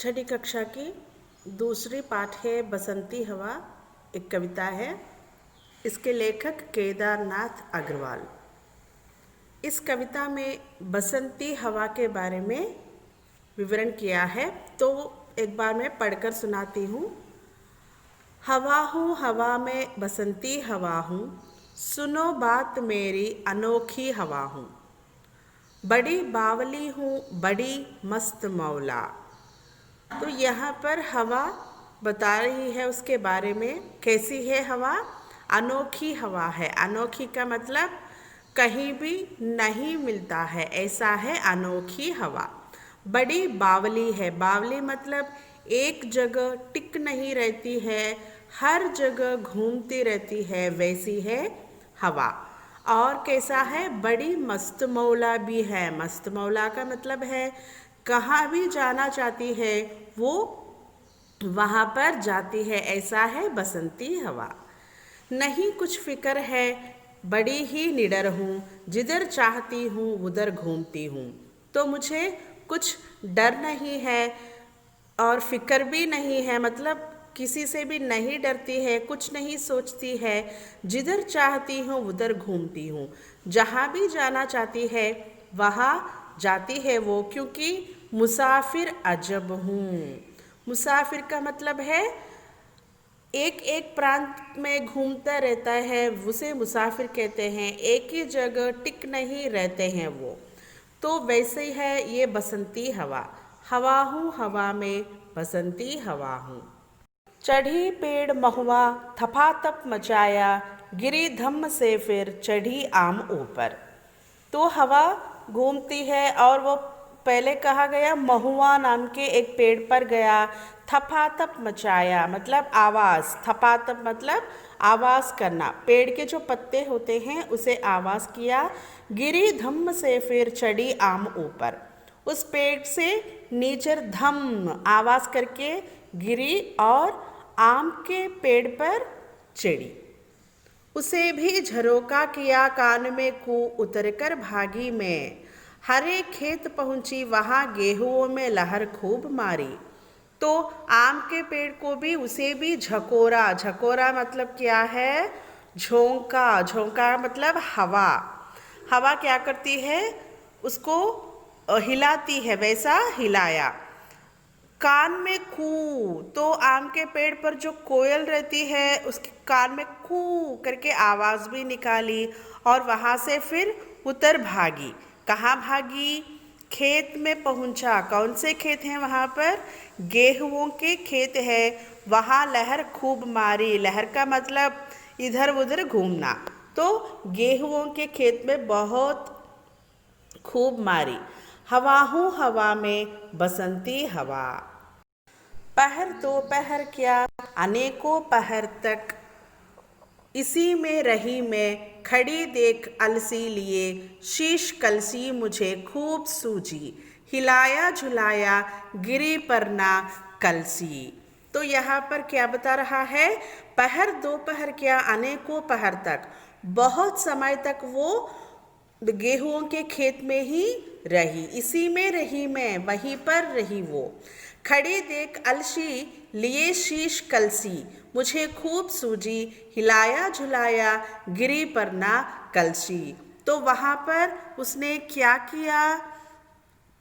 छठी कक्षा की दूसरी पाठ है बसंती हवा। एक कविता है। इसके लेखक केदारनाथ अग्रवाल। इस कविता में बसंती हवा के बारे में विवरण किया है, तो एक बार मैं पढ़कर सुनाती हूँ। हवा हूँ, हवा में बसंती हवा हूँ, सुनो बात मेरी अनोखी हवा हूँ। बड़ी बावली हूँ, बड़ी मस्त मौला। तो यहाँ पर हवा बता रही है उसके बारे में। कैसी है हवा? अनोखी हवा है। अनोखी का मतलब कहीं भी नहीं मिलता है, ऐसा है अनोखी हवा। बड़ी बावली है। बावली मतलब एक जगह टिक नहीं रहती है, हर जगह घूमती रहती है, वैसी है हवा। और कैसा है? बड़ी मस्त मौला भी है। मस्त मौला का मतलब है कहाँ भी जाना चाहती है वो वहाँ पर जाती है, ऐसा है बसंती हवा। नहीं कुछ फिक्र है, बड़ी ही निडर हूँ, जिधर चाहती हूँ उधर घूमती हूँ। तो मुझे कुछ डर नहीं है और फिक्र भी नहीं है, मतलब किसी से भी नहीं डरती है, कुछ नहीं सोचती है, जिधर चाहती हूँ उधर घूमती हूँ। जहाँ भी जाना चाहती है वहाँ जाती है वो, क्योंकि मुसाफिर अजब हूँ। मुसाफिर का मतलब है एक एक प्रांत में घूमता रहता है, उसे मुसाफिर कहते हैं। एक ही जगह टिक नहीं रहते हैं वो। तो वैसे ही है ये बसंती हवा। हवा हूँ, हवा में बसंती हवा हूँ। चढ़ी पेड़ महुआ, थपाथप मचाया, गिरी धम्म से फिर चढ़ी आम ऊपर। तो हवा घूमती है और वो पहले कहा गया महुआ नाम के एक पेड़ पर गया। थपाथप मचाया मतलब आवाज़, थपाथप मतलब आवाज़ करना। पेड़ के जो पत्ते होते हैं उसे आवाज़ किया। गिरी धम्म से फिर चढ़ी आम ऊपर। उस पेड़ से नीचे धम्म आवाज़ करके गिरी और आम के पेड़ पर चढ़ी। उसे भी झरोका किया कान में कू, उतरकर भागी मैं। हरे खेत पहुंची, वहां गेहुओं में लहर खूब मारी। तो आम के पेड़ को भी उसे भी झकोरा। झकोरा मतलब क्या है? झोंका। झोंका मतलब हवा। हवा क्या करती है? उसको हिलाती है, वैसा हिलाया। कान में कू, तो आम के पेड़ पर जो कोयल रहती है उसके कान में कू करके आवाज़ भी निकाली और वहाँ से फिर उतर भागी। कहाँ भागी? खेत में पहुँचा। कौन से खेत हैं वहाँ पर? गेहुओं के खेत है। वहाँ लहर खूब मारी। लहर का मतलब इधर उधर घूमना। तो गेहुओं के खेत में बहुत खूब मारी। हवा हूँ, हवा में बसंती हवा। पहर दोपहर क्या, अनेकों पहर तक इसी में रही मैं खड़ी, देख अलसी लिए शीश कलसी मुझे खूब सूझी। हिलाया झुलाया गिरी पर ना कलसी। तो यहाँ पर क्या बता रहा है? पहर दोपहर क्या, अनेकों पहर तक, बहुत समय तक वो गेहुओं के खेत में ही रही। इसी में रही मैं, वहीं पर रही वो। खड़ी देख अलसी लिए शीश कलसी मुझे खूब सूझी। हिलाया झुलाया गिरी पर ना कलसी। तो वहाँ पर उसने क्या किया?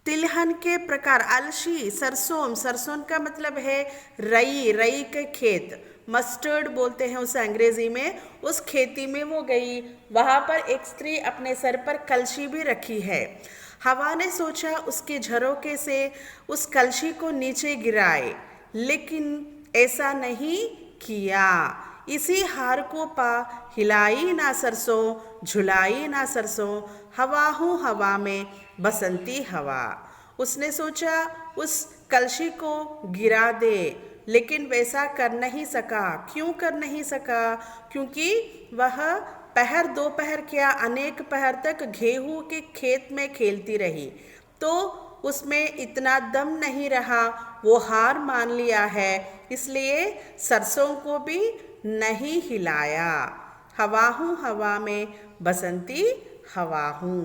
तिलहन के प्रकार। अलसी सरसों, सरसों का मतलब है रई। रई के खेत, मस्टर्ड बोलते हैं उसे अंग्रेजी में। उस खेती में वो गई। वहाँ पर एक स्त्री अपने सर पर कलशी भी रखी है। हवा ने सोचा उसके झरोके से उस कलशी को नीचे गिराए, लेकिन ऐसा नहीं किया। इसी हार को पा हिलाई ना सरसों, झुलाई ना सरसों, हवा हूँ हवा में बसंती हवा। उसने सोचा उस कलशी को गिरा दे, लेकिन वैसा कर नहीं सका। क्यों कर नहीं सका? क्योंकि वह पहर दोपहर क्या, अनेक पहर तक गेहूं के खेत में खेलती रही। तो उसमें इतना दम नहीं रहा, वो हार मान लिया है, इसलिए सरसों को भी नहीं हिलाया। हवा हूँ हवा में बसंती हवा हूँ।